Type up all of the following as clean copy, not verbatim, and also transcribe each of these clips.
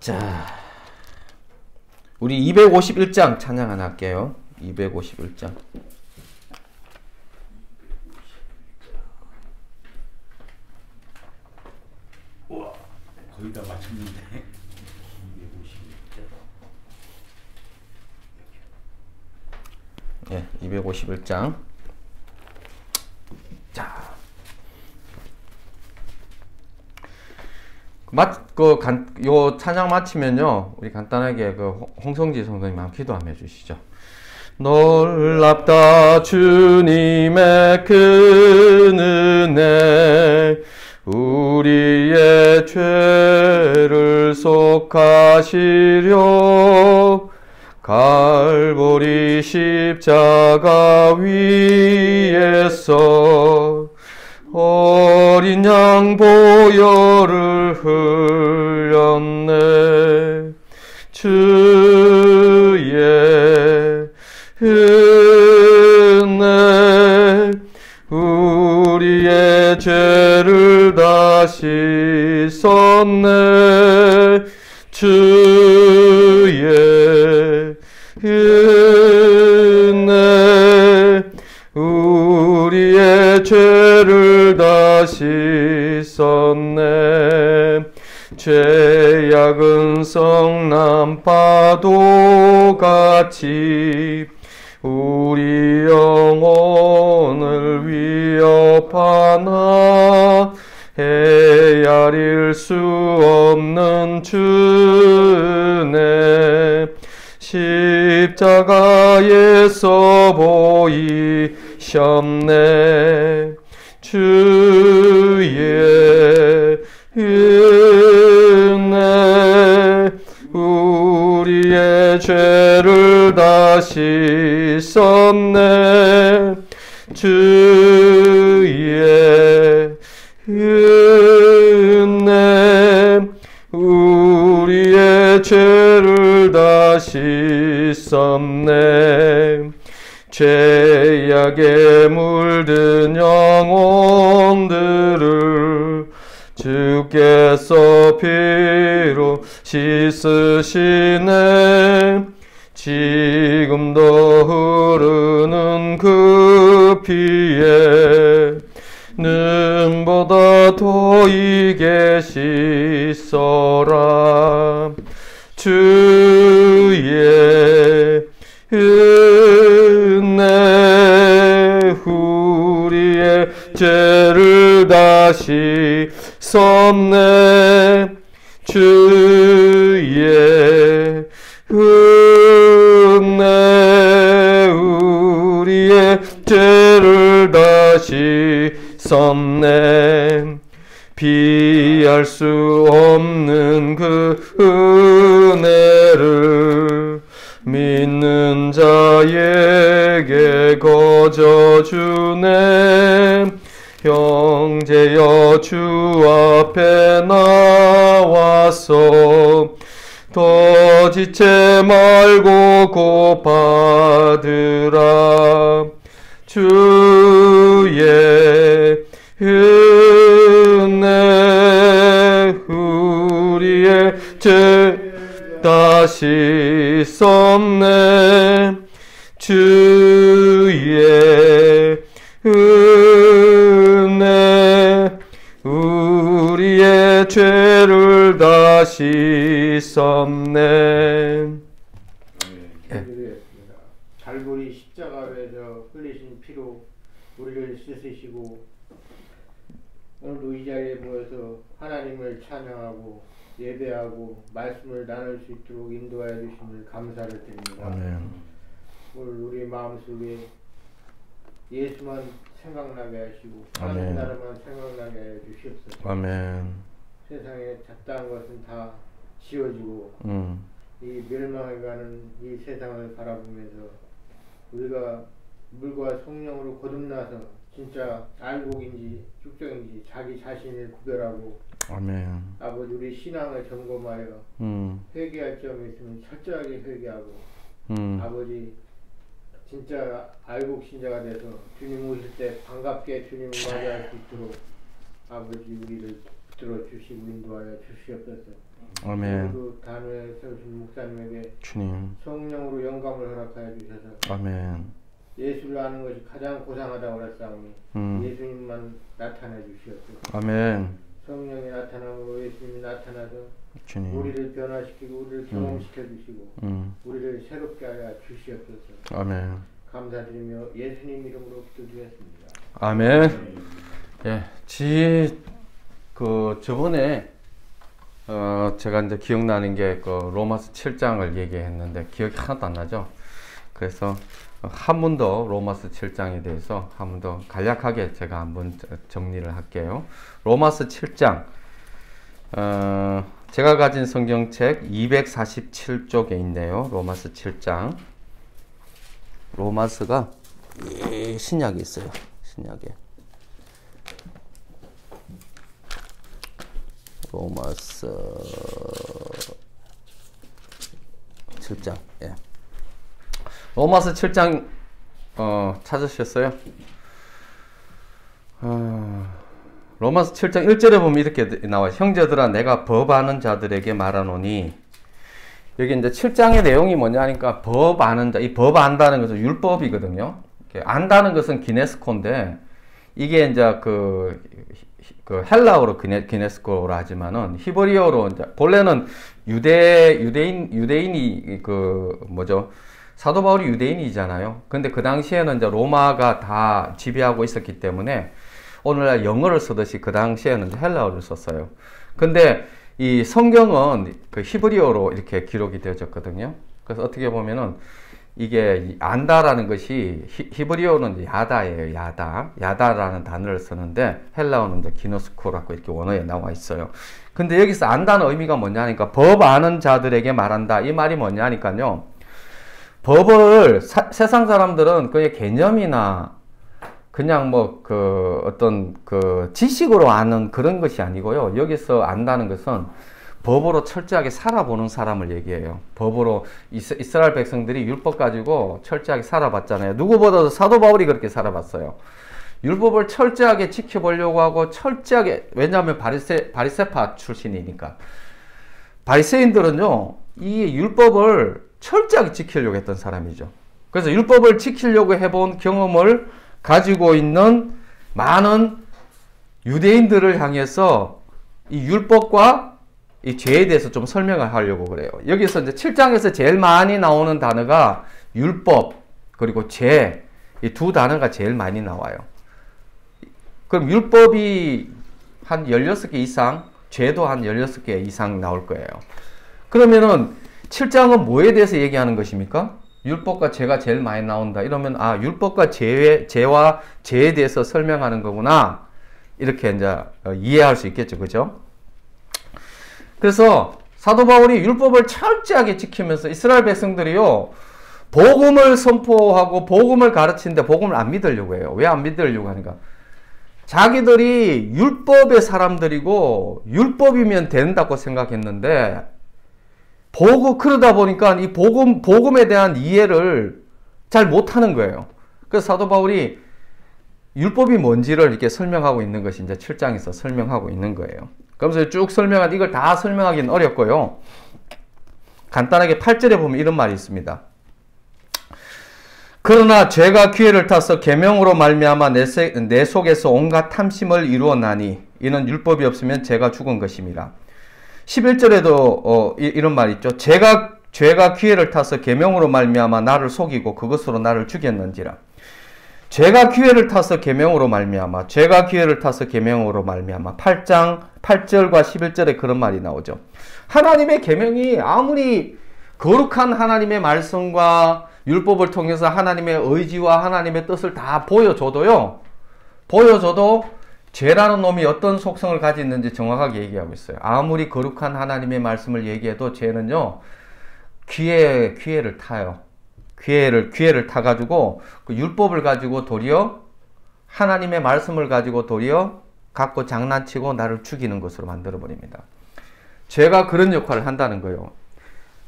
자, 우리 251장 찬양 하나 할게요. 251장. 우와, 거의 다 맞췄는데. 251장. 예, 251장. 자, 요 찬양 마치면요, 우리 간단하게 홍성지 선생님 한번 기도 한번 해주시죠. 놀랍다 주님의 큰 은혜, 우리의 죄를 속하시려 갈보리 십자가 위에서 어린 양 보혈을 흘렸네. 주의 은혜 우리의 죄를 다 씻었네. 주의 은혜 우리의 죄를 다 씻었네. 죄악은 성난 파도같이 우리 영혼을 위협하나 헤아릴 수 없는 주네. 십자가에서 보이셨네. 주의 은혜 우리의 죄를 다 씻었네. 주의 은혜 우리의 죄를 다 씻었네. 죄악에 물든 영혼들을 주께서 피로 씻으시네. 지금도 흐르는 그 피에 눈보다 더 이게 씻어라. 주의 은혜 우리의 죄를 다 씻었네. 주의 은혜 우리의 죄를 다 씻었네. 비할 수 없는 그 은혜를 믿는 자에게 거저주네. 형제여 주 앞에 나와서 더 지체 말고 곧 받으라. 주의 은혜 우리의 죄 다 씻었네. 주의 은혜 우리의 죄를 다 씻었네. 갈보리 십자가에서 흘리신 피로 우리를 씻으시고 오늘도 이 자리에 모여서 하나님을 찬양하고 예배하고 말씀을 나눌 수 있도록 인도하여 주심을 감사를 드립니다. 아멘. 오늘 우리 마음속에 예수만 생각나게 하시고 아멘. 하나님 나라만 생각나게 하여 주시옵소서. 아멘. 세상에 잡다한 것은 다 지워지고 이 멸망해가는 이 세상을 바라보면서 우리가 물과 성령으로 거듭나서 진짜 알곡인지 축적인지 자기 자신을 구별하고 아멘. 아버지 우리 신앙을 점검하여 회개할 점이 있으면 철저하게 회개하고 아버지 진짜 알곡 신자가 돼서 주님 오실 때 반갑게 주님을 맞이할 수 있도록 아버지 우리를 붙들어 주시고 인도하여 주시옵소서. 아멘. 그 단회에 세우신 목사님에게 주님. 성령으로 영감을 허락하여 주셔서 아멘. 예수를 아는 것이 가장 고상하다고 그랬사오니 예수님만 나타내 주시옵소서. 아멘. 성령이 나타남으로 예수님이 나타나서 주님. 우리를 변화시키고 우리를 경험시켜 주시고 우리를 새롭게 하여 주시옵소서. 아멘. 감사드리며 예수님 이름으로 기도드렸습니다. 아멘. 예, 저번에 제가 이제 기억나는 게 그 로마서 7장을 얘기했는데 기억이 하나도 안 나죠. 그래서 한 번 더 로마서 7장에 대해서 한 번 더 간략하게 제가 한번 정리를 할게요. 로마서 7장, 제가 가진 성경책 247쪽에 있네요. 로마서 7장. 로마서가 신약에 있어요. 신약에. 로마서 7장. 예. 로마서 7장 찾으셨어요? 로마서 7장 1절에 보면 이렇게 나와요. 형제들아 내가 법아는 자들에게 말하노니, 여기 이제 7장의 내용이 뭐냐 하니까 법아는 자, 이 법 안다는 것은 율법이거든요. 안다는 것은 기네스코인데, 이게 이제 그 헬라어로 기네스코로 하지만은 히브리어로 이제 본래는 유대인이 사도 바울이 유대인이잖아요. 근데 그 당시에는 이제 로마가 다 지배하고 있었기 때문에 오늘날 영어를 쓰듯이 그 당시에는 헬라어를 썼어요. 근데 이 성경은 그 히브리어로 이렇게 기록이 되어졌거든요. 그래서 어떻게 보면은 이게 안다라는 것이 히브리어는 야다예요. 야다라는 단어를 쓰는데 헬라어는 이제 기노스코라고 이렇게 원어에 나와 있어요. 근데 여기서 안다는 의미가 뭐냐니까 법 아는 자들에게 말한다. 이 말이 뭐냐니까요. 법을 세상 사람들은 그의 개념이나 그냥 어떤 지식으로 아는 그런 것이 아니고요. 여기서 안다는 것은 법으로 철저하게 살아보는 사람을 얘기해요. 법으로 이스라엘 백성들이 율법 가지고 철저하게 살아봤잖아요. 누구보다도 사도 바울이 그렇게 살아봤어요. 율법을 철저하게 지켜보려고 하고 철저하게, 왜냐하면 바리새파 출신이니까. 바리새인들은요, 이 율법을 철저하게 지키려고 했던 사람이죠. 그래서 율법을 지키려고 해본 경험을 가지고 있는 많은 유대인들을 향해서 이 율법과 이 죄에 대해서 좀 설명을 하려고 그래요. 여기서 이제 7장에서 제일 많이 나오는 단어가 율법 그리고 죄, 이 두 단어가 제일 많이 나와요. 그럼 율법이 한 16개 이상, 죄도 한 16개 이상 나올 거예요. 그러면은 7장은 뭐에 대해서 얘기하는 것입니까? 율법과 죄가 제일 많이 나온다. 이러면 율법과 죄와 죄에 대해서 설명하는 거구나. 이렇게 이제 이해할 수 있겠죠. 그죠? 그래서 사도 바울이 율법을 철저하게 지키면서 이스라엘 백성들이요, 복음을 선포하고 복음을 가르치는데 복음을 안 믿으려고 해요. 왜 안 믿으려고 하니까 자기들이 율법의 사람들이고 율법이면 된다고 생각했는데 그러다 보니까 이 복음에 대한 이해를 잘 못하는 거예요. 그래서 사도 바울이 율법이 뭔지를 이렇게 설명하고 있는 것이 이제 7장에서 설명하고 있는 거예요. 그러면서 쭉 이걸 다 설명하기는 어렵고요. 간단하게 8절에 보면 이런 말이 있습니다. 그러나 죄가 기회를 타서 계명으로 말미암아 내 속에서 온갖 탐심을 이루었나니 이는 율법이 없으면 죄가 죽은 것임이라. 11절에도 이런 말이 있죠. 죄가 기회를 타서 계명으로 말미암아 나를 속이고 그것으로 나를 죽였는지라. 죄가 기회를 타서 계명으로 말미암아 8장 8절과 11절에 그런 말이 나오죠. 하나님의 계명이 아무리 거룩한 하나님의 말씀과 율법을 통해서 하나님의 의지와 하나님의 뜻을 다 보여줘도 죄라는 놈이 어떤 속성을 가지고 있는지 정확하게 얘기하고 있어요. 아무리 거룩한 하나님의 말씀을 얘기해도 죄는요, 기회를 타요. 기회를 타가지고 그 율법을 가지고 도리어 하나님의 말씀을 가지고 도리어 갖고 장난치고 나를 죽이는 것으로 만들어버립니다. 죄가 그런 역할을 한다는 거예요.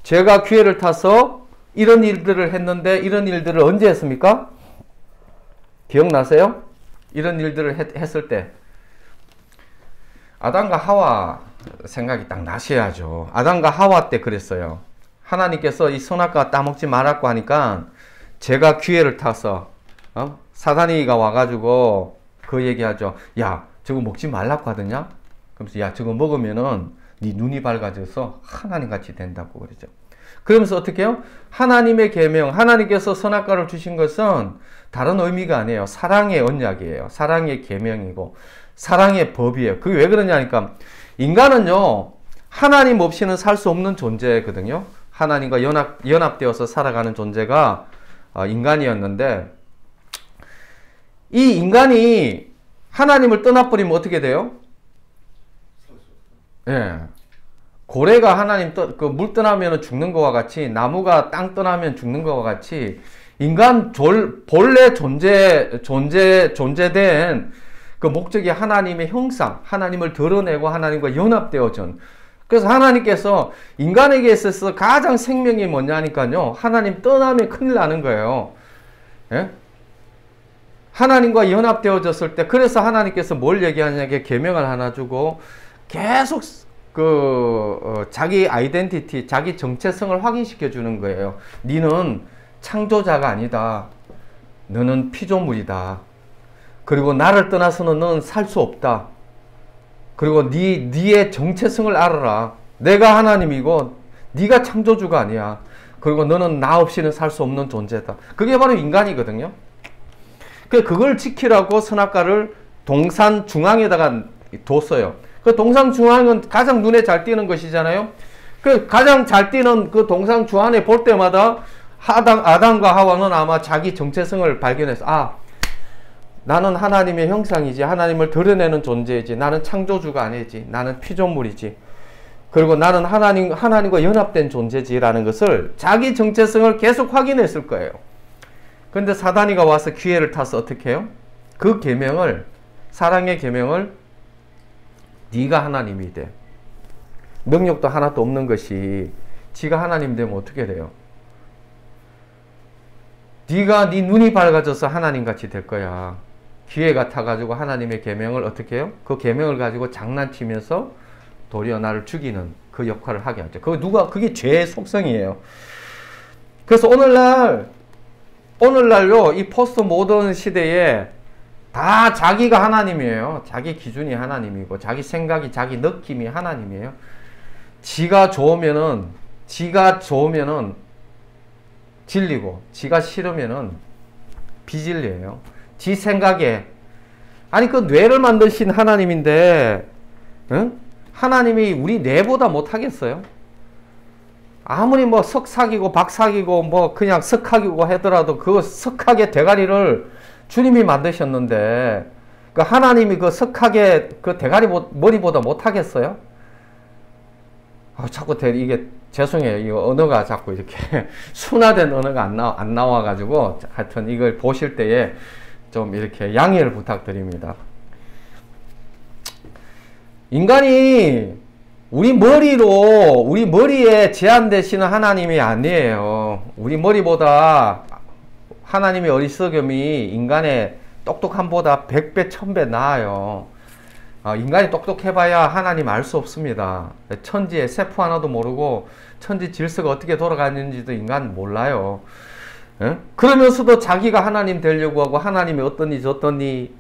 죄가 기회를 타서 이런 일들을 했는데 이런 일들을 언제 했습니까? 기억나세요? 이런 일들을 했을 때 아담과 하와 생각이 딱 나셔야죠. 아담과 하와 때 그랬어요. 하나님께서 이 선악과 따먹지 말라고 하니까 제가 기회를 타서 사단이가 와가지고 그 얘기하죠. 야, 저거 먹지 말라고 하더냐? 그러면서 야, 저거 먹으면은 네 눈이 밝아져서 하나님같이 된다고 그러죠. 그러면서 어떻게 해요? 하나님의 계명, 하나님께서 선악과를 주신 것은 다른 의미가 아니에요. 사랑의 언약이에요. 사랑의 계명이고 사랑의 법이에요. 그게 왜 그러냐니까 인간은요, 하나님 없이는 살 수 없는 존재거든요. 하나님과 연합되어서 살아가는 존재가 인간이었는데, 이 인간이 하나님을 떠나버리면 어떻게 돼요? 예. 고래가 하나님 물 떠나면 죽는 것과 같이, 나무가 땅 떠나면 죽는 것과 같이, 인간 본래 존재된 그 목적이 하나님의 형상, 하나님을 드러내고 하나님과 연합되어진. 그래서 하나님께서 인간에게 있어서 가장 생명이 뭐냐니까요. 하나님 떠나면 큰일 나는 거예요. 예? 하나님과 연합되어졌을 때, 그래서 하나님께서 뭘 얘기하냐게 계명을 하나 주고 계속 자기 아이덴티티, 자기 정체성을 확인시켜 주는 거예요. 너는 창조자가 아니다. 너는 피조물이다. 그리고 나를 떠나서는 넌 살 수 없다. 그리고 네의 정체성을 알아라. 내가 하나님이고 네가 창조주가 아니야. 그리고 너는 나 없이는 살 수 없는 존재다. 그게 바로 인간이거든요. 그걸 지키라고 선악과를 동산 중앙에다가 뒀어요. 그 동산 중앙은 가장 눈에 잘 띄는 것이잖아요. 그 가장 잘 띄는 그 동산 중앙에 볼 때마다 아담과 하와는 아마 자기 정체성을 발견해서 나는 하나님의 형상이지, 하나님을 드러내는 존재이지, 나는 창조주가 아니지, 나는 피조물이지, 그리고 나는 하나님과 연합된 존재지라는 것을 자기 정체성을 계속 확인했을 거예요. 근데 사단이가 와서 기회를 타서 어떻게 해요? 그 계명을, 사랑의 계명을 네가 하나님이 돼. 능력도 하나도 없는 것이 지가 하나님 되면 어떻게 돼요? 네 눈이 밝아져서 하나님같이 될 거야. 기회가 타가지고 하나님의 계명을 어떻게 해요? 그 계명을 가지고 장난치면서 도리어 나를 죽이는 그 역할을 하게 하죠. 그게 죄의 속성이에요. 그래서 오늘날요, 이 포스트 모던 시대에 다 자기가 하나님이에요. 자기 기준이 하나님이고, 자기 생각이, 자기 느낌이 하나님이에요. 지가 좋으면은 진리고, 지가 싫으면은 비진리예요. 지 생각에. 아니, 그 뇌를 만드신 하나님인데, 응? 하나님이 우리 뇌보다 못하겠어요? 아무리 뭐 석삭이고 박삭이고 뭐 그냥 석학이고 하더라도 그 석학의 대가리를 주님이 만드셨는데, 그 하나님이 그 석학의 그 대가리 머리보다 못하겠어요? 자꾸 이게 죄송해요. 이 언어가 자꾸 이렇게 순화된 언어가 안 나와가지고 하여튼 이걸 보실 때에 좀 이렇게 양해를 부탁드립니다. 인간이 우리 머리에 제한되시는 하나님이 아니에요. 우리 머리보다 하나님의 어리석음이 인간의 똑똑함보다 100배, 1000배 나아요. 인간이 똑똑해봐야 하나님 알 수 없습니다. 천지의 세포 하나도 모르고 천지 질서가 어떻게 돌아가는지도 인간 몰라요. 예? 그러면서도 자기가 하나님 되려고 하고 하나님이 어떠니 저떠니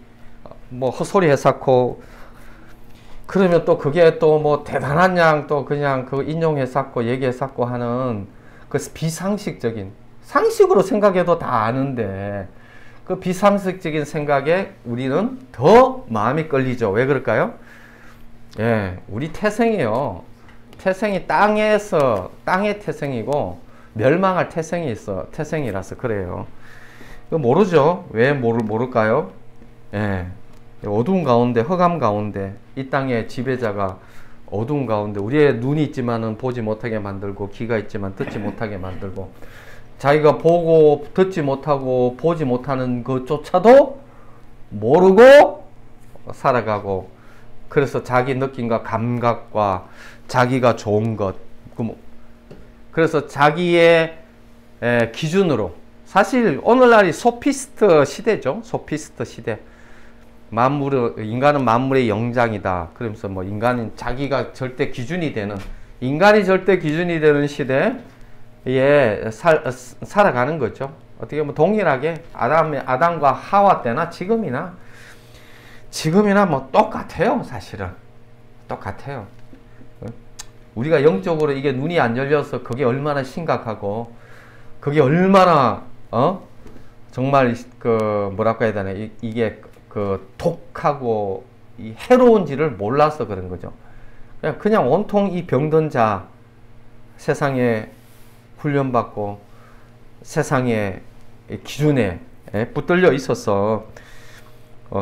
뭐 헛소리 해쌓고, 그러면 또 그게 또 뭐 대단한 양 또 그냥 그 인용해쌓고 얘기해쌓고 하는 그 비상식적인, 상식으로 생각해도 다 아는데 그 비상식적인 생각에 우리는 더 마음이 끌리죠. 왜 그럴까요? 예, 우리 태생이에요. 태생이 땅의 태생이고 멸망할 태생이라서 그래요. 모르죠. 왜 모를까요? 예, 어두운 가운데, 흑암 가운데, 이 땅의 지배자가 어두운 가운데 우리의 눈이 있지만은 보지 못하게 만들고, 귀가 있지만 듣지 못하게 만들고, 자기가 보고 듣지 못하고 보지 못하는 것조차도 모르고 살아가고, 그래서 자기 느낌과 감각과 자기가 좋은 것, 그래서 자기의 기준으로, 사실 오늘날이 소피스트 시대죠. 소피스트 시대. 인간은 만물의 영장이다. 그러면서 뭐 인간은 자기가 절대 기준이 되는, 인간이 절대 기준이 되는 시대에 살아가는 거죠. 어떻게 보면 동일하게 아담과 하와 때나 지금이나 뭐 똑같아요. 사실은 똑같아요. 우리가 영적으로 이게 눈이 안 열려서 그게 얼마나 심각하고 그게 얼마나 정말 그 뭐랄까 해야 되나, 이게 그 독하고 이 해로운지를 몰라서 그런 거죠. 그냥 온통 이 병든 자, 세상에 훈련받고 세상의 기준에 붙들려 있어서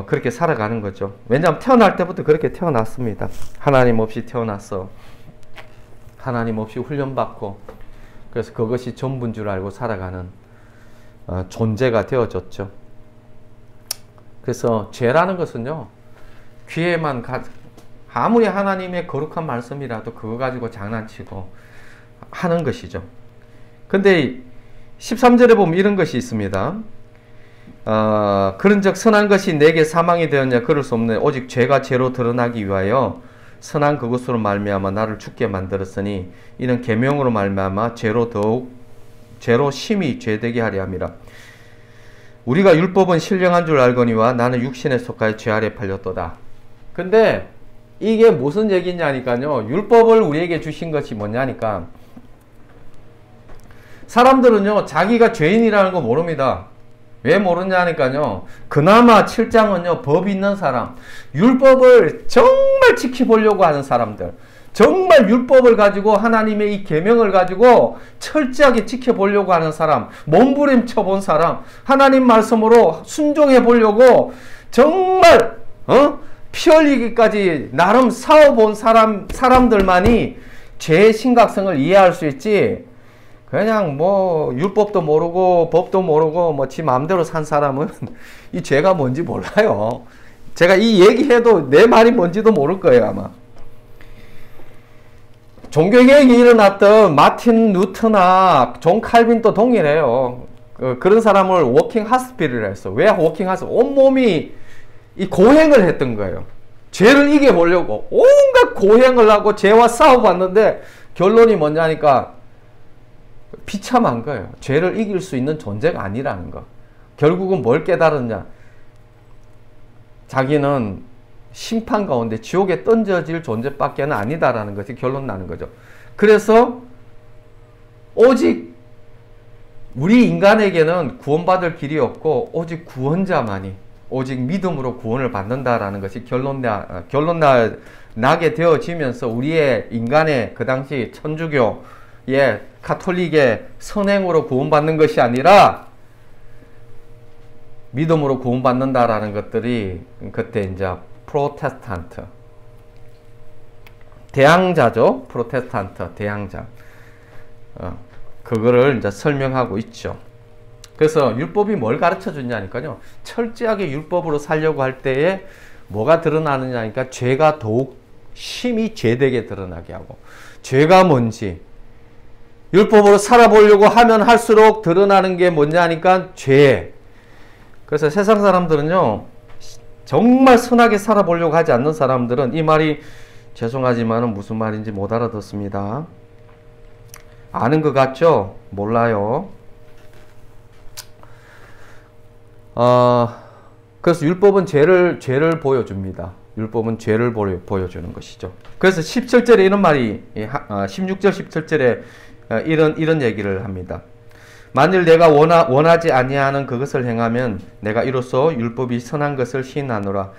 그렇게 살아가는 거죠. 왜냐하면 태어날 때부터 그렇게 태어났습니다. 하나님 없이 태어났어. 하나님 없이 훈련받고, 그래서 그것이 전부인 줄 알고 살아가는 존재가 되어졌죠. 그래서 죄라는 것은요, 귀에만 아무리 하나님의 거룩한 말씀이라도 그거 가지고 장난치고 하는 것이죠. 근데 13절에 보면 이런 것이 있습니다. 그런즉 선한 것이 내게 사망이 되었냐? 그럴 수 없네. 오직 죄가 죄로 드러나기 위하여 선한 그것으로 말미암아 나를 죽게 만들었으니 이는 계명으로 말미암아 죄로 심히 죄되게 하려 함이라. 우리가 율법은 신령한 줄 알거니와 나는 육신에 속하여 죄 아래 팔렸도다. 근데 이게 무슨 얘기냐니까요. 율법을 우리에게 주신 것이 뭐냐니까, 사람들은요 자기가 죄인이라는 거 모릅니다. 왜 모르냐니까요, 그나마 7장은요 법 있는 사람, 율법을 정말 지켜보려고 하는 사람들, 정말 율법을 가지고 하나님의 이 계명을 가지고 철저하게 지켜보려고 하는 사람, 몸부림쳐 본 사람, 하나님 말씀으로 순종해 보려고 정말 피 흘리기까지 나름 싸워본 사람들만이 죄의 심각성을 이해할 수 있지, 그냥 뭐 율법도 모르고 법도 모르고 뭐 지 마음대로 산 사람은 이 죄가 뭔지 몰라요. 제가 이 얘기해도 내 말이 뭔지도 모를 거예요 아마. 종교개혁이 일어났던 마틴 루터나 존 칼빈도 동일해요. 그런 사람을 워킹 하스피리라 했어. 왜 워킹 하스피리? 온몸이 이 고행을 했던 거예요. 죄를 이겨보려고 온갖 고행을 하고 죄와 싸워봤는데 결론이 뭐냐니까 비참한 거예요. 죄를 이길 수 있는 존재가 아니라는 거. 결국은 뭘 깨달았냐? 자기는 심판 가운데 지옥에 던져질 존재밖에는 아니다라는 것이 결론 나는 거죠. 그래서 오직 우리 인간에게는 구원받을 길이 없고 오직 구원자만이, 오직 믿음으로 구원을 받는다라는 것이 결론 나게 되어지면서 우리의 인간의 그 당시 천주교의 가톨릭의 선행으로 구원받는 것이 아니라 믿음으로 구원받는다라는 것들이 그때 이제 프로테스탄트, 대항자죠. 프로테스탄트, 대항자. 그거를 이제 설명하고 있죠. 그래서 율법이 뭘 가르쳐 주냐니까요. 철저하게 율법으로 살려고 할 때에 뭐가 드러나느냐니까 죄가 더욱 심히 죄되게 드러나게 하고, 죄가 뭔지 율법으로 살아보려고 하면 할수록 드러나는 게 뭐냐니까 죄. 그래서 세상 사람들은요 정말 선하게 살아보려고 하지 않는 사람들은 이 말이 죄송하지만 무슨 말인지 못 알아듣습니다. 아는 것 같죠? 몰라요. 그래서 율법은 죄를 보여줍니다. 율법은 죄를 보여주는 것이죠. 그래서 17절에 이런 말이, 16절 17절에 이런 얘기를 합니다. 만일 내가 원하지 아니하는 그것을 행하면 내가 이로써 율법이 선한 것을 시인하노라.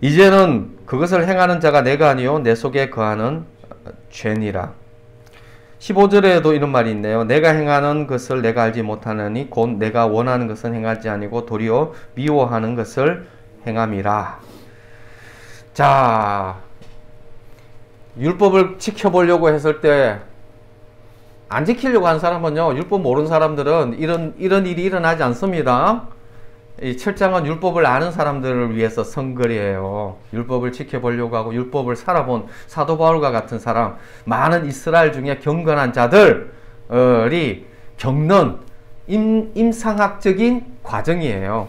이제는 그것을 행하는 자가 내가 아니요 내 속에 거하는 죄니라. 15절에도 이런 말이 있네요. 내가 행하는 것을 내가 알지 못하느니 곧 내가 원하는 것은 행하지 아니고 도리어 미워하는 것을 행함이라. 자, 율법을 지켜보려고 했을 때 안 지키려고 하는 사람은요, 율법 모르는 사람들은 이런 일이 일어나지 않습니다. 이 7장은 율법을 아는 사람들을 위해서 선글이에요. 율법을 지켜보려고 하고 율법을 살아본 사도 바울과 같은 사람, 많은 이스라엘 중에 경건한 자들이 겪는 임상학적인 과정이에요.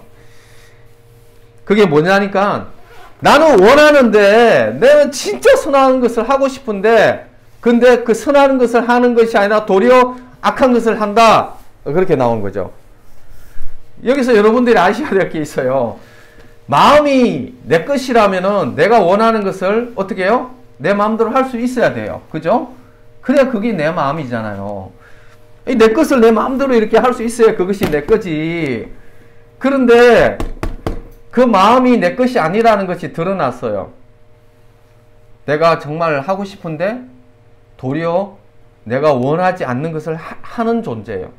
그게 뭐냐니까 나는 원하는데 내가 진짜 선한 것을 하고 싶은데 근데 그 선한 것을 하는 것이 아니라 도리어 악한 것을 한다. 그렇게 나온 거죠. 여기서 여러분들이 아셔야 될 게 있어요. 마음이 내 것이라면은 내가 원하는 것을 어떻게 해요? 내 마음대로 할 수 있어야 돼요. 그죠? 그래야 그게 내 마음이잖아요. 내 것을 내 마음대로 이렇게 할 수 있어야 그것이 내 거지. 그런데 그 마음이 내 것이 아니라는 것이 드러났어요. 내가 정말 하고 싶은데 도리어 내가 원하지 않는 것을 하는 존재예요.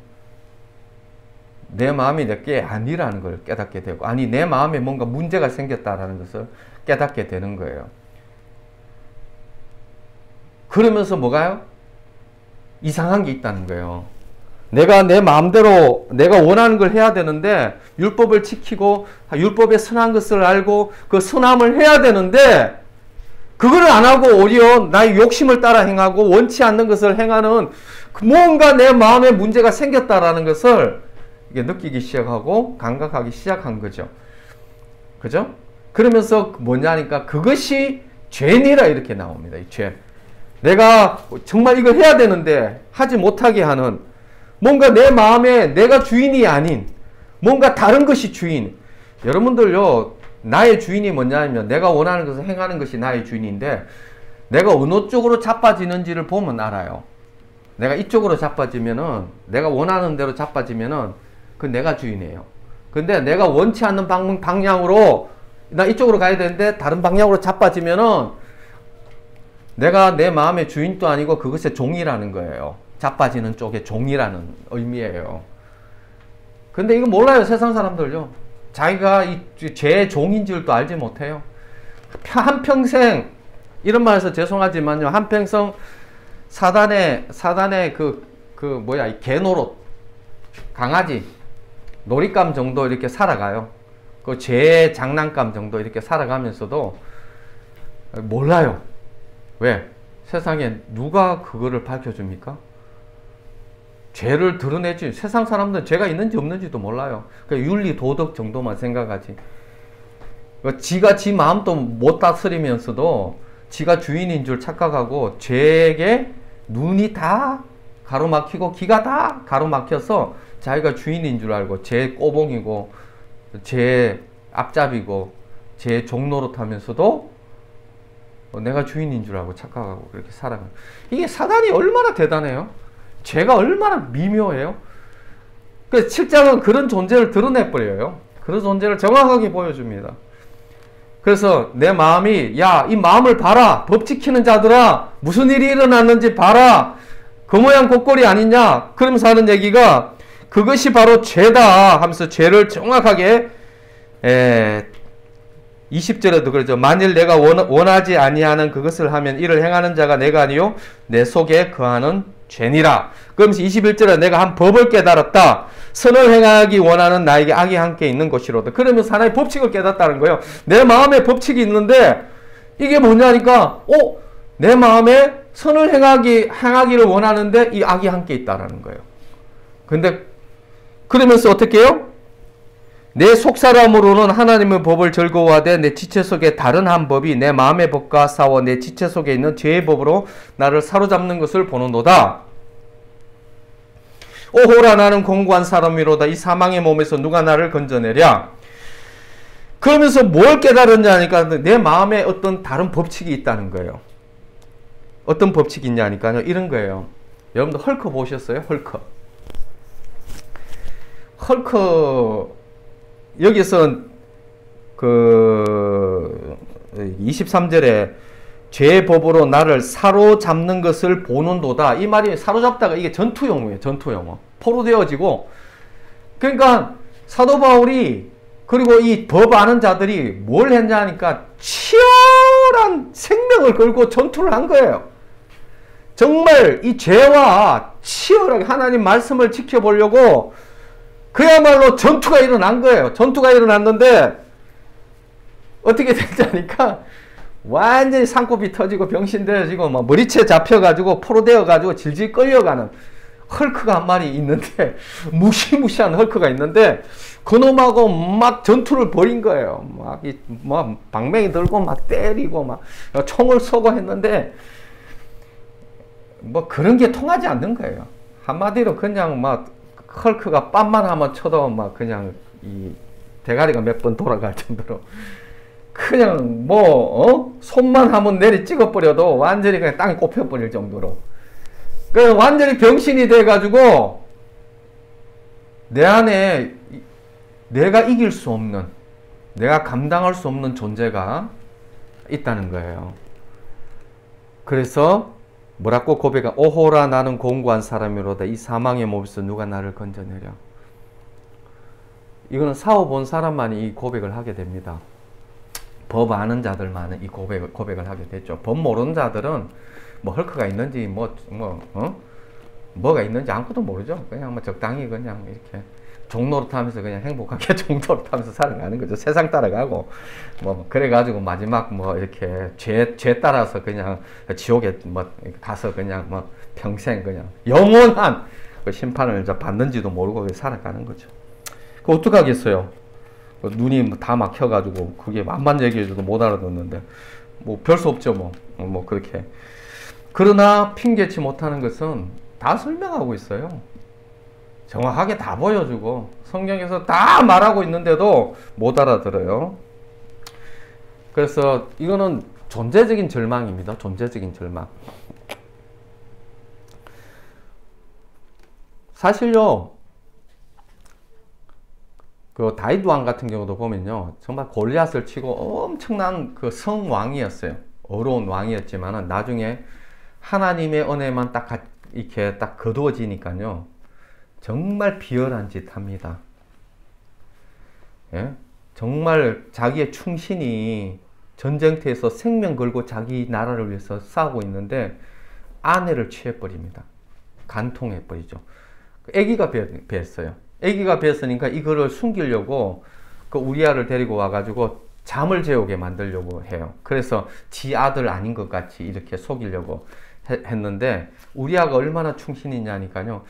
내 마음이 내 게 아니라는 걸 깨닫게 되고, 아니 내 마음에 뭔가 문제가 생겼다라는 것을 깨닫게 되는 거예요. 그러면서 뭐가요? 이상한 게 있다는 거예요. 내가 내 마음대로 내가 원하는 걸 해야 되는데 율법을 지키고 율법의 선한 것을 알고 그 선함을 해야 되는데 그거를 안 하고 오히려 나의 욕심을 따라 행하고 원치 않는 것을 행하는 뭔가 내 마음에 문제가 생겼다라는 것을 느끼기 시작하고 감각하기 시작한 거죠. 그죠? 그러면서 뭐냐니까 그것이 죄니라 이렇게 나옵니다. 이 죄. 내가 정말 이걸 해야 되는데 하지 못하게 하는 뭔가 내 마음에 내가 주인이 아닌 뭔가 다른 것이 주인. 여러분들요, 나의 주인이 뭐냐면 내가 원하는 것을 행하는 것이 나의 주인인데 내가 어느 쪽으로 자빠지는지를 보면 알아요. 내가 이쪽으로 자빠지면은 내가 원하는 대로 자빠지면은 그 내가 주인이에요. 근데 내가 원치 않는 방향으로 나 이쪽으로 가야 되는데 다른 방향으로 자빠지면은 내가 내 마음의 주인도 아니고 그것의 종이라는 거예요. 자빠지는 쪽의 종이라는 의미예요. 근데 이거 몰라요. 세상 사람들요. 자기가 이 죄의 종인 줄도 알지 못해요. 한평생 이런 말해서 죄송하지만요. 한평생 사단의 이 개노릇 강아지 놀잇감 정도 이렇게 살아가요. 그 죄의 장난감 정도 이렇게 살아가면서도 몰라요. 왜? 세상에 누가 그거를 밝혀줍니까? 죄를 드러내지. 세상 사람들은 죄가 있는지 없는지도 몰라요. 그러니까 윤리 도덕 정도만 생각하지. 지가 지 마음도 못 다스리면서도 지가 주인인 줄 착각하고 죄에게 눈이 다 가로막히고 귀가 다 가로막혀서 자기가 주인인 줄 알고 죄 꼬봉이고 죄 앞잡이고 죄 종노릇하면서도 내가 주인인 줄 알고 착각하고 그렇게 살아가는. 이게 사단이 얼마나 대단해요. 죄가 얼마나 미묘해요. 그래서 7장은 그런 존재를 드러내버려요. 그런 존재를 정확하게 보여줍니다. 그래서 내 마음이 야, 이 마음을 봐라. 법 지키는 자들아. 무슨 일이 일어났는지 봐라. 그 모양 곱골이 아니냐. 그러면서 하는 얘기가 그것이 바로 죄다 하면서 죄를 정확하게 20절에도 그러죠. 만일 내가 원하지 아니하는 그것을 하면 이를 행하는 자가 내가 아니요 내 속에 거하는 죄니라. 그러면서 21절에 내가 한 법을 깨달았다. 선을 행하기 원하는 나에게 악이 함께 있는 것이로다. 그러면서 하나의 법칙을 깨닫다는 거예요. 내 마음에 법칙이 있는데 이게 뭐냐니까 내 마음에 선을 행하기를 원하는데 이 악이 함께 있다라는 거예요. 근데 그러면서 어떻게 해요? 내 속사람으로는 하나님의 법을 즐거워하되 내 지체 속에 다른 한 법이 내 마음의 법과 싸워 내 지체 속에 있는 죄의 법으로 나를 사로잡는 것을 보는도다. 오호라 나는 공고한 사람이로다. 이 사망의 몸에서 누가 나를 건져내랴. 그러면서 뭘 깨달았냐니까 내 마음에 어떤 다른 법칙이 있다는 거예요. 어떤 법칙이 있냐니까요. 이런 거예요. 여러분들 헐크 보셨어요? 헐크 여기서 그 23절에 죄의 법으로 나를 사로잡는 것을 보는도다. 이 말이 사로잡다가 이게 전투용어예요. 전투용어. 포로되어지고. 그러니까 사도 바울이 그리고 이 법 아는 자들이 뭘 했냐 하니까 치열한 생명을 걸고 전투를 한 거예요. 정말 이 죄와 치열하게 하나님 말씀을 지켜보려고 그야말로 전투가 일어난 거예요. 전투가 일어났는데 어떻게 됐냐니까 완전히 산꼽이 터지고 병신되어지고 막 머리채 잡혀가지고 포로되어가지고 질질 끌려가는 헐크가 한 마리 있는데, 무시무시한 헐크가 있는데, 그놈하고 막 전투를 벌인 거예요. 막 방맹이 들고 막 때리고 막 총을 쏘고 했는데, 뭐 그런 게 통하지 않는 거예요. 한마디로 그냥 막 헐크가 빰만 하면 쳐도 막 그냥 이 대가리가 몇 번 돌아갈 정도로 그냥 손만 하면 내리 찍어버려도 완전히 그냥 땅에 꼽혀버릴 정도로 그 완전히 병신이 돼가지고 내 안에 내가 이길 수 없는, 내가 감당할 수 없는 존재가 있다는 거예요. 그래서 뭐라고 고백한, 오호라 나는 공고한 사람이로다. 이 사망의 몸에서 누가 나를 건져내려. 이거는 싸워본 사람만이 이 고백을 하게 됩니다. 법 아는 자들만은 이 고백을 하게 됐죠. 법 모르는 자들은 뭐 헐크가 있는지 뭐가 있는지 아무것도 모르죠. 그냥 뭐 적당히 그냥 이렇게 종노릇하면서 그냥 행복하게 종노릇하면서 살아가는 거죠. 세상 따라가고 뭐 그래가지고 마지막 뭐 이렇게 죄 따라서 그냥 지옥에 뭐 가서 그냥 뭐 평생 그냥 영원한 그 심판을 받는지도 모르고 살아가는 거죠. 그 어떡하겠어요. 눈이 다 막혀가지고 그게 만만 얘기해줘도 못 알아듣는데 뭐 별 수 없죠. 뭐 그렇게. 그러나 핑계치 못하는 것은 다 설명하고 있어요. 정확하게 다 보여주고 성경에서 다 말하고 있는데도 못 알아들어요. 그래서 이거는 존재적인 절망입니다. 존재적인 절망. 사실요, 그 다윗 왕 같은 경우도 보면요, 정말 골리앗을 치고 엄청난 그 성왕이었어요. 어려운 왕이었지만은 나중에 하나님의 은혜만 딱 이렇게 딱 거두어지니까요, 정말 비열한 짓 합니다. 예? 정말 자기의 충신이 전쟁터에서 생명 걸고 자기 나라를 위해서 싸우고 있는데 아내를 취해버립니다. 간통해버리죠. 아기가 배었어요. 아기가 배었으니까 이거를 숨기려고 그 우리아를 데리고 와가지고 잠을 재우게 만들려고 해요. 그래서 지 아들 아닌 것 같이 이렇게 속이려고 했는데 우리아가 얼마나 충신이냐니까요.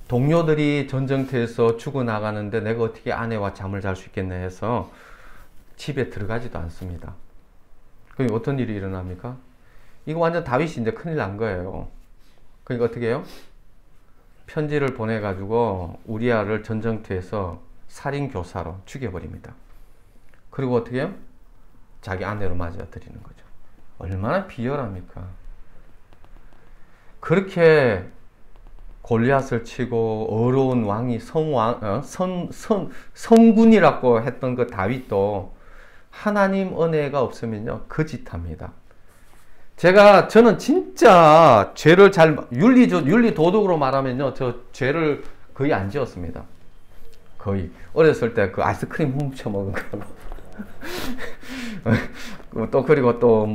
동료들이 전쟁터에서 죽어나가는데 내가 어떻게 아내와 잠을 잘 수 있겠네 해서 집에 들어가지도 않습니다. 그럼 어떤 일이 일어납니까? 이거 완전 다윗이 이제 큰일 난 거예요. 그러니까 어떻게 해요? 편지를 보내가지고 우리아를 전쟁터에서 살인교사로 죽여버립니다. 그리고 어떻게 해요? 자기 아내로 맞아들이는 거죠. 얼마나 비열합니까? 그렇게 골리앗을 치고 어려운 왕이 성군이라고 했던 그 다윗도 하나님 은혜가 없으면요 거짓합니다. 저는 진짜 죄를 윤리 도덕으로 말하면요, 저 죄를 거의 안 지었습니다. 거의 어렸을 때 그 아이스크림 훔쳐 먹은 거고 또 그리고 또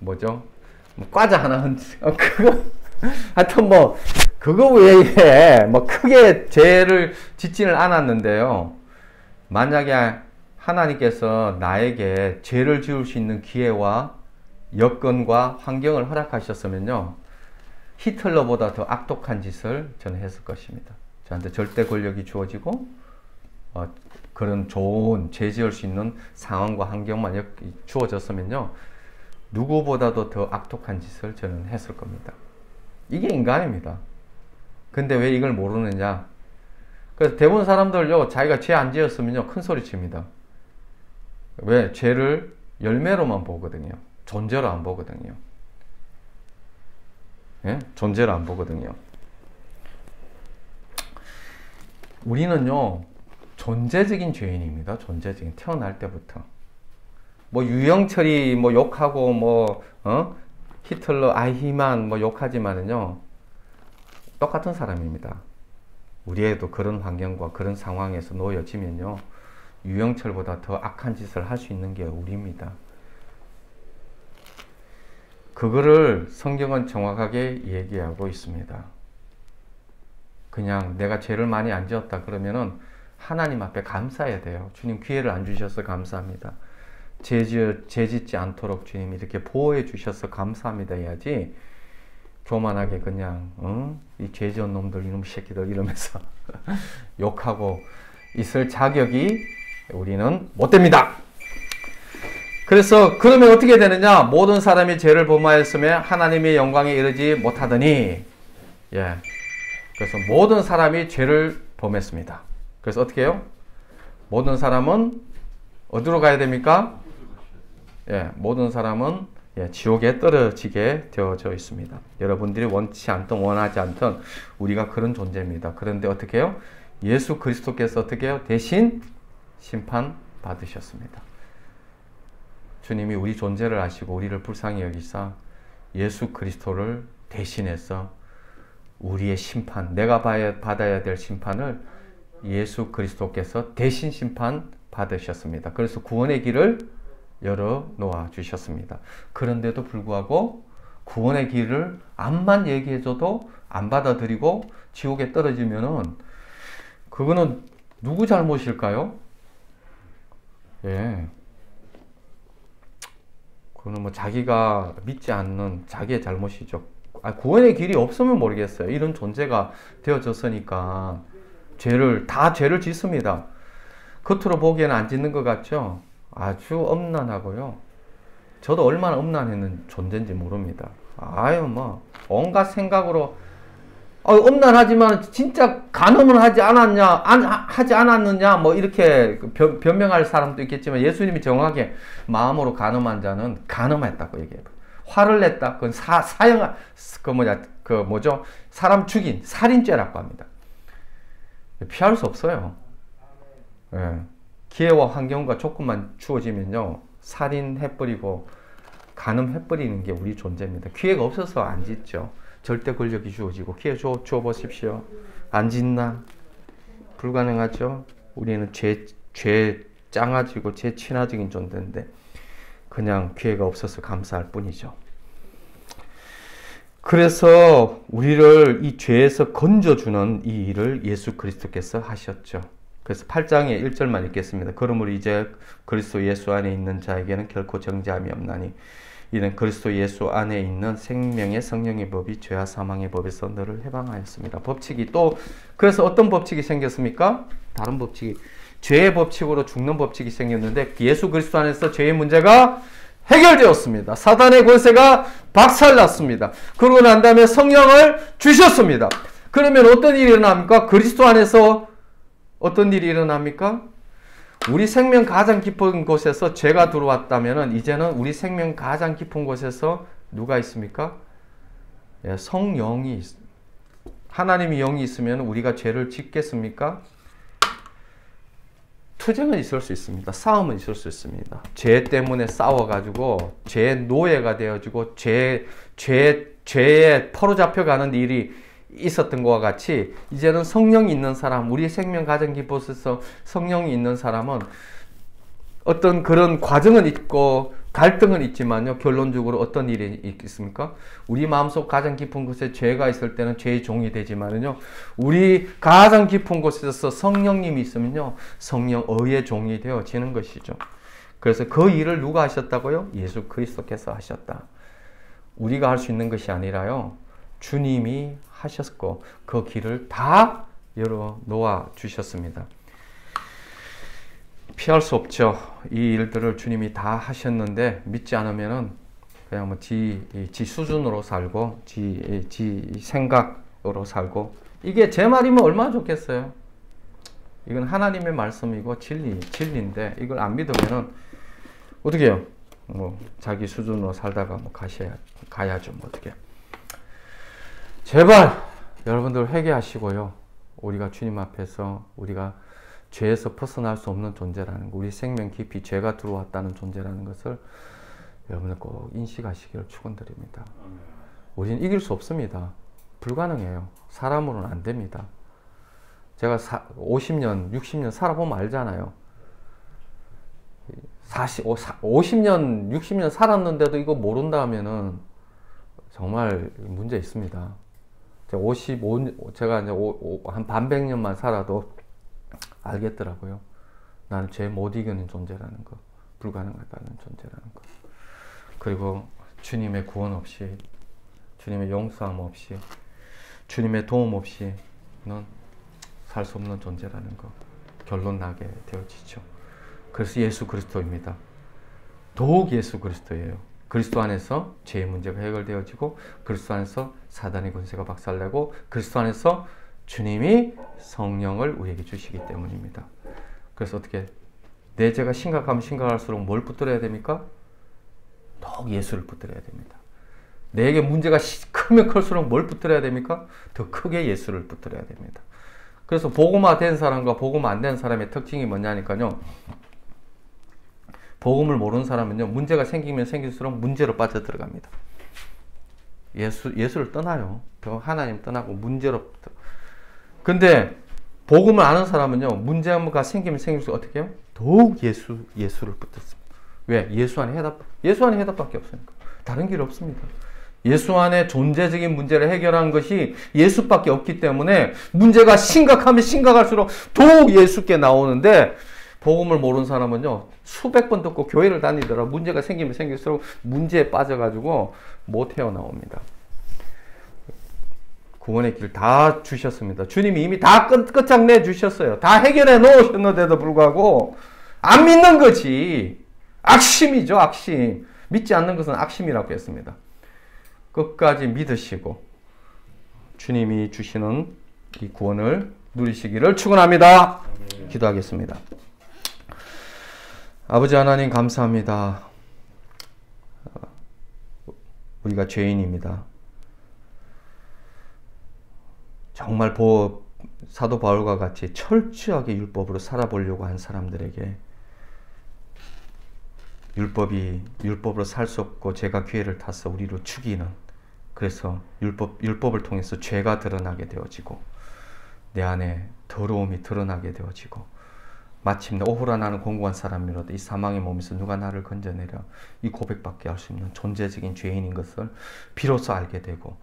뭐죠? 과자 하나 그거 하여튼 그거 외에 크게 죄를 짓지는 않았는데요. 만약에 하나님께서 나에게 죄를 지을 수 있는 기회와 여건과 환경을 허락하셨으면요, 히틀러보다 더 악독한 짓을 저는 했을 것입니다. 저한테 절대 권력이 주어지고 그런 좋은 죄 지을 수 있는 상황과 환경만 주어졌으면요, 누구보다도 더 악독한 짓을 저는 했을 겁니다. 이게 인간입니다. 근데 왜 이걸 모르느냐? 그래서 대부분 사람들요, 자기가 죄 안 지었으면요, 큰 소리 칩니다. 왜? 죄를 열매로만 보거든요. 존재로 안 보거든요. 예? 존재로 안 보거든요. 우리는요, 존재적인 죄인입니다. 존재적인, 태어날 때부터. 유영철이 욕하고 히틀러, 아이히만 욕하지만은요, 똑같은 사람입니다. 우리에도 그런 환경과 그런 상황에서 놓여지면요, 유영철보다 더 악한 짓을 할 수 있는 게 우리입니다. 그거를 성경은 정확하게 얘기하고 있습니다. 그냥 내가 죄를 많이 안 지었다 그러면은 하나님 앞에 감사해야 돼요. 주님 기회를 안 주셔서 감사합니다. 죄 짓지 않도록 주님 이렇게 보호해 주셔서 감사합니다 해야지, 교만하게 그냥 이 죄 지은 놈들 이놈 새끼들 이러면서 욕하고 있을 자격이 우리는 못 됩니다. 그래서 그러면 어떻게 되느냐? 모든 사람이 죄를 범하였으며 하나님의 영광에 이르지 못하더니, 예, 그래서 모든 사람이 죄를 범했습니다. 그래서 어떻게 해요? 모든 사람은 어디로 가야 됩니까? 예, 모든 사람은 지옥에 떨어지게 되어져 있습니다. 여러분들이 원치 않든 원하지 않든 우리가 그런 존재입니다. 그런데 어떻게 해요? 예수 그리스도께서 어떻게 해요? 대신 심판 받으셨습니다. 주님이 우리 존재를 아시고 우리를 불쌍히 여기사 예수 그리스도를 대신해서 우리의 심판, 내가 받아야 될 심판을 예수 그리스도께서 대신 심판 받으셨습니다. 그래서 구원의 길을 열어놓아 주셨습니다. 그런데도 불구하고 구원의 길을 암만 얘기해줘도 안 받아들이고 지옥에 떨어지면은 그거는 누구 잘못일까요? 예. 그거는 뭐 자기가 믿지 않는 자기의 잘못이죠. 구원의 길이 없으면 모르겠어요. 이런 존재가 되어졌으니까 다 죄를 짓습니다. 겉으로 보기에는 안 짓는 것 같죠? 아주 엄난하고요. 저도 얼마나 엄난했는 존재인지 모릅니다. 온갖 생각으로 엄난하지만 진짜 간음은 하지 않았느냐 뭐 이렇게 변명할 사람도 있겠지만 예수님이 정확하게 마음으로 간음한 자는 간음했다고 얘기해요. 화를 냈다. 그건 사람 죽인 살인죄라고 합니다. 피할 수 없어요. 예. 기회와 환경과 조건만 주어지면요, 살인해버리고 간음해버리는 게 우리 존재입니다. 기회가 없어서 안 짓죠. 절대 권력이 주어지고 기회 줘보십시오. 안 짓나? 불가능하죠. 우리는 죄 짱아지고 죄 친화적인 존재인데 그냥 기회가 없어서 감사할 뿐이죠. 그래서 우리를 이 죄에서 건져주는 이 일을 예수 그리스도께서 하셨죠. 그래서 8장의 1절만 읽겠습니다. 그러므로 이제 그리스도 예수 안에 있는 자에게는 결코 정죄함이 없나니 이는 그리스도 예수 안에 있는 생명의 성령의 법이 죄와 사망의 법에서 너를 해방하였습니다. 법칙이 또 그래서 어떤 법칙이 생겼습니까? 다른 법칙이 죄의 법칙으로 죽는 법칙이 생겼는데 예수 그리스도 안에서 죄의 문제가 해결되었습니다. 사단의 권세가 박살났습니다. 그러고 난 다음에 성령을 주셨습니다. 그러면 어떤 일이 일어납니까? 그리스도 안에서 어떤 일이 일어납니까? 우리 생명 가장 깊은 곳에서 죄가 들어왔다면 이제는 우리 생명 가장 깊은 곳에서 누가 있습니까? 예, 성령이 하나님이 영이 있으면 우리가 죄를 짓겠습니까? 투쟁은 있을 수 있습니다. 싸움은 있을 수 있습니다. 죄 때문에 싸워가지고 죄의 노예가 되어지고 죄에 포로잡혀가는 일이 있었던 것과 같이 이제는 성령이 있는 사람, 우리 생명 가정 깊어서 성령이 있는 사람은 어떤 그런 과정은 있고 갈등은 있지만요, 결론적으로 어떤 일이 있겠습니까? 우리 마음속 가장 깊은 곳에 죄가 있을 때는 죄의 종이 되지만요, 우리 가장 깊은 곳에서 성령님이 있으면요, 성령의 종이 되어지는 것이죠. 그래서 그 일을 누가 하셨다고요? 예수 그리스도께서 하셨다. 우리가 할 수 있는 것이 아니라요, 주님이 하셨고 그 길을 다 열어놓아 주셨습니다. 피할 수 없죠. 이 일들을 주님이 다 하셨는데 믿지 않으면은 그냥 뭐 지 수준으로 살고 지 생각으로 살고, 이게 제 말이면 얼마나 좋겠어요. 이건 하나님의 말씀이고 진리인데 이걸 안 믿으면은 어떻게 해요? 뭐 자기 수준으로 살다가 뭐 가야죠. 뭐 어떻게. 제발 여러분들 회개하시고요. 우리가 주님 앞에서 우리가 죄에서 벗어날 수 없는 존재라는 거, 우리 생명 깊이 죄가 들어왔다는 존재라는 것을 여러분들 꼭 인식하시기를 축원드립니다. 우리는 이길 수 없습니다. 불가능해요. 사람으로는 안 됩니다. 제가 50년, 60년 살아보면 알잖아요. 50년, 60년 살았는데도 이거 모른다 하면은 정말 문제 있습니다. 제가 이제 한 반백년만 살아도 알겠더라고요. 나는 죄 못 이기는 존재라는 거, 불가능하다는 존재라는 거. 그리고 주님의 구원 없이 주님의 용서함 없이, 주님의 도움 없이는 살 수 없는 존재라는 거 결론 나게 되어지죠. 그래서 예수 그리스도입니다. 더욱 예수 그리스도예요. 그리스도 안에서 죄의 문제가 해결되어지고, 그리스도 안에서 사단의 권세가 박살내고, 그리스도 안에서 주님이 성령을 우리에게 주시기 때문입니다. 그래서 어떻게 내 죄가 심각하면 심각할수록 뭘 붙들어야 됩니까? 더욱 예수를 붙들어야 됩니다. 내게 문제가 크면 클수록 뭘 붙들어야 됩니까? 더 크게 예수를 붙들어야 됩니다. 그래서 복음화 된 사람과 복음 안 된 사람의 특징이 뭐냐니까요. 복음을 모르는 사람은요, 문제가 생기면 생길수록 문제로 빠져들어갑니다. 예수를 떠나요. 하나님 떠나고 문제로. 근데 복음을 아는 사람은요, 문제가 생기면 생길수록 어떻게 해요? 더욱 예수를 붙였습니다. 왜? 예수 안에 해답밖에 없으니까. 다른 길 없습니다. 예수 안에 존재적인 문제를 해결한 것이 예수밖에 없기 때문에 문제가 심각하면 심각할수록 더욱 예수께 나오는데, 복음을 모르는 사람은요, 수백 번 듣고 교회를 다니더라 문제가 생기면 생길수록 문제에 빠져가지고 못 헤어나옵니다. 구원의 길 다 주셨습니다. 주님이 이미 다 끝장내 주셨어요. 다 해결해 놓으셨는데도 불구하고 안 믿는 거지. 악심이죠, 악심. 믿지 않는 것은 악심이라고 했습니다. 끝까지 믿으시고 주님이 주시는 이 구원을 누리시기를 축원합니다. 기도하겠습니다. 아버지 하나님 감사합니다. 우리가 죄인입니다. 정말 사도 바울과 같이 철저하게 율법으로 살아보려고 한 사람들에게 율법으로 살 수 없고 죄가 기회를 타서 우리를 죽이는, 그래서 율법을 통해서 죄가 드러나게 되어지고 내 안에 더러움이 드러나게 되어지고 마침내 오호라 나는 공고한 사람이라도 이 사망의 몸에서 누가 나를 건져내려, 이 고백밖에 할 수 없는 존재적인 죄인인 것을 비로소 알게 되고,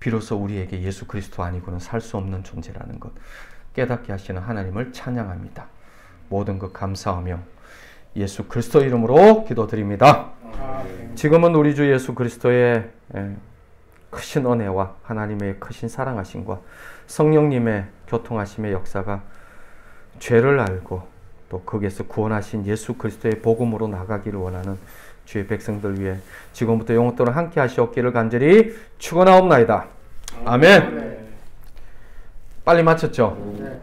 비로소 우리에게 예수 그리스도 아니고는 살 수 없는 존재라는 것 깨닫게 하시는 하나님을 찬양합니다. 모든 것 감사하며 예수 그리스도 이름으로 기도드립니다. 지금은 우리 주 예수 그리스도의 크신 은혜와 하나님의 크신 사랑하심과 성령님의 교통하심의 역사가 죄를 알고 또 거기에서 구원하신 예수 그리스도의 복음으로 나가기를 원하는 주의 백성들 위해 지금부터 영원토록 함께 하시옵기를 간절히 축원하옵나이다. 아멘. 빨리 마쳤죠?